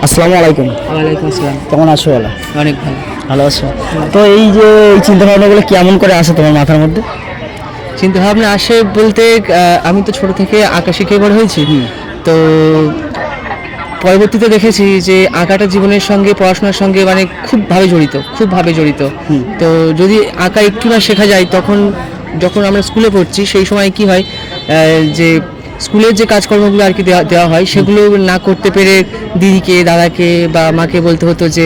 আসসালামু আলাইকুম। ওয়ালাইকুম আসসালাম। কেমন আছো? বলো। অনেক ভালো। ভালো আছো? তো এই যে এই চিন্তাভাবনাগুলো কেমন করে আসে তোমার মাথার মধ্যে? চিন্তা ভাবনা আসে বলতে আমি তো ছোট থেকে আঁকা শিখে বড় হয়েছি। তো পরবর্তীতে দেখেছি যে আঁকাটা জীবনের সঙ্গে পড়াশোনার সঙ্গে মানে খুবভাবে জড়িত। তো যদি আঁকা একটুবার শেখা যায় তখন যখন আমরা স্কুলে পড়ছি সেই সময় কি হয় যে স্কুলের যে কাজকর্মগুলো আর কি দেওয়া হয় সেগুলো না করতে পেরে দিদিকে দাদাকে বা মাকে বলতে হতো যে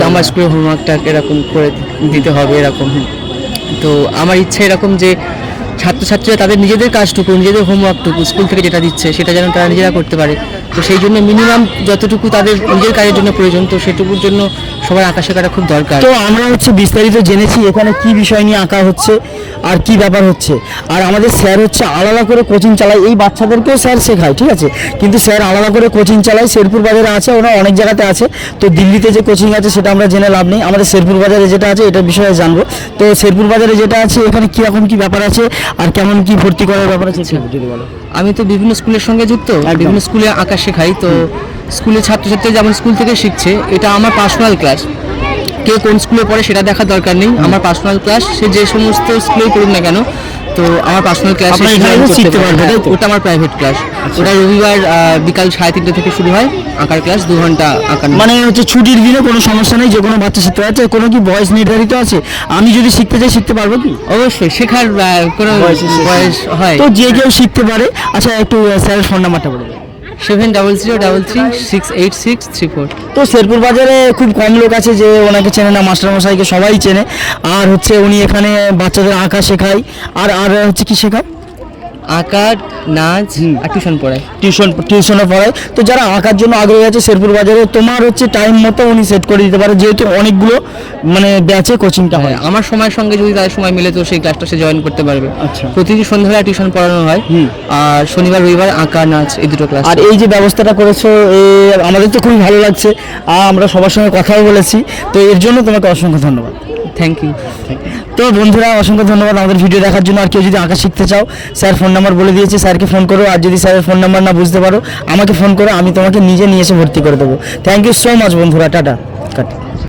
আমার স্কুলের হোমওয়ার্কটা এরকম করে দিতে হবে এরকম। তো আমার ইচ্ছে এরকম যে ছাত্রছাত্রীরা তাদের নিজেদের কাজটুকু নিজেদের হোমওয়ার্কটুকু স্কুল থেকে যেটা দিচ্ছে সেটা যেন তারা নিজেরা করতে পারে। তো সেই জন্য মিনিমাম যতটুকু তাদের নিজের কাজের জন্য প্রয়োজন তো সেটুকুর জন্য সবার আঁকা শেখাটা খুব দরকার। তো আমরা বিস্তারিত জেনেছি এখানে কি বিষয় নিয়ে আঁকা হচ্ছে আর কি ব্যাপার হচ্ছে। আর আমাদের স্যার আলাদা করে কোচিং চালায়, এই বাচ্চাদেরকেও স্যার শেখায়, ঠিক আছে, কিন্তু স্যার আলাদা করে কোচিং চালায়। শেরপুর বাজারে আছে, ওরা অনেক জায়গাতে আছে। তো দিল্লিতে যে কোচিং আছে সেটা আমরা জেনে লাভ নেই, আমাদের শেরপুর বাজারে যেটা আছে এটার বিষয়ে জানবো। তো শেরপুর বাজারে যেটা আছে এখানে কীরকম কী ব্যাপার আছে আর কেমন কি ভর্তি করার ব্যাপার আছে যদি বলো। আমি তো বিভিন্ন স্কুলের সঙ্গে যুক্ত, বিভিন্ন স্কুলে আঁকা শেখাই। তো স্কুলের ছাত্রছাত্রী যেমন স্কুল থেকে শিখছে, এটা আমার পার্সোনাল ক্লাস। কে কোন স্কুলে পড়ে সেটা দেখার দরকার নেই, আমার পার্সোনাল ক্লাস। সে যে সমস্ত স্কুলেই পড়ুক না কেন, তো আমার পার্সোনাল ক্লাস শিখতে পারবে। ওটা আমার প্রাইভেট ক্লাস। ওটা রবিবার বিকাল 3:30 থেকে শুরু হয় আঁকার ক্লাস, 2 ঘন্টা আঁকা। মানে ছুটির দিনে কোনো সমস্যা নেই, যে কোনো বাচ্চা শিখতে পারছে। কোনো কি বয়স নির্ধারিত আছে? আমি যদি শিখতে চাই শিখতে পারবো কি? অবশ্যই, শেখার কোনো বয়স হয়। তো যে কেউ শিখতে পারে। আচ্ছা, একটু স্যারের ফোন নাম্বারটা বলে দেবেন। 7003368634। তো শেরপুর বাজারে খুব কম লোক আছে যে ওনাকে চেনে না, মাস্টারমশাইকে সবাই চেনে। আর উনি এখানে বাচ্চাদের আঁকা শেখায় আর কি শেখায়? আঁকা, নাচ আর টিউশন পড়ায়। টিউশনও পড়ায়। তো যারা আঁকার জন্য আগ্রহী আছে শেরপুর বাজারে, তোমার টাইম মতো উনি সেট করে দিতে পারে, যেহেতু অনেকগুলো মানে ব্যাচে কোচিংটা হয়। আমার সময়ের সঙ্গে যদি তাদের সময় মিলে তো সেই ক্লাসটা সে জয়েন করতে পারবে। আচ্ছা, প্রতিদিন সন্ধ্যাবেলা টিউশন পড়ানো হয় আর শনিবার রবিবার আঁকা নাচ এই দুটো ক্লাস। আর এই যে ব্যবস্থাটা করেছো আমাদের তো খুবই ভালো লাগছে। আমরা সবার সঙ্গে কথাও বলেছি, তো এর জন্য তোমাকে অসংখ্য ধন্যবাদ। Thank you. তো বন্ধুরা, অসংখ্য ধন্যবাদ আমাদের ভিডিও দেখার জন্য। আর কেউ যদি আঁকা শিখতে চাও, স্যার ফোন নাম্বার বলে দিয়েছে, স্যারকে ফোন করো। আর যদি স্যারের ফোন নাম্বার না বুঝতে পারো, আমাকে ফোন করো, আমি তোমাকে নিজে নিয়ে এসে ভর্তি করে দেবো। থ্যাংক ইউ সো মাচ বন্ধুরা, টাটা।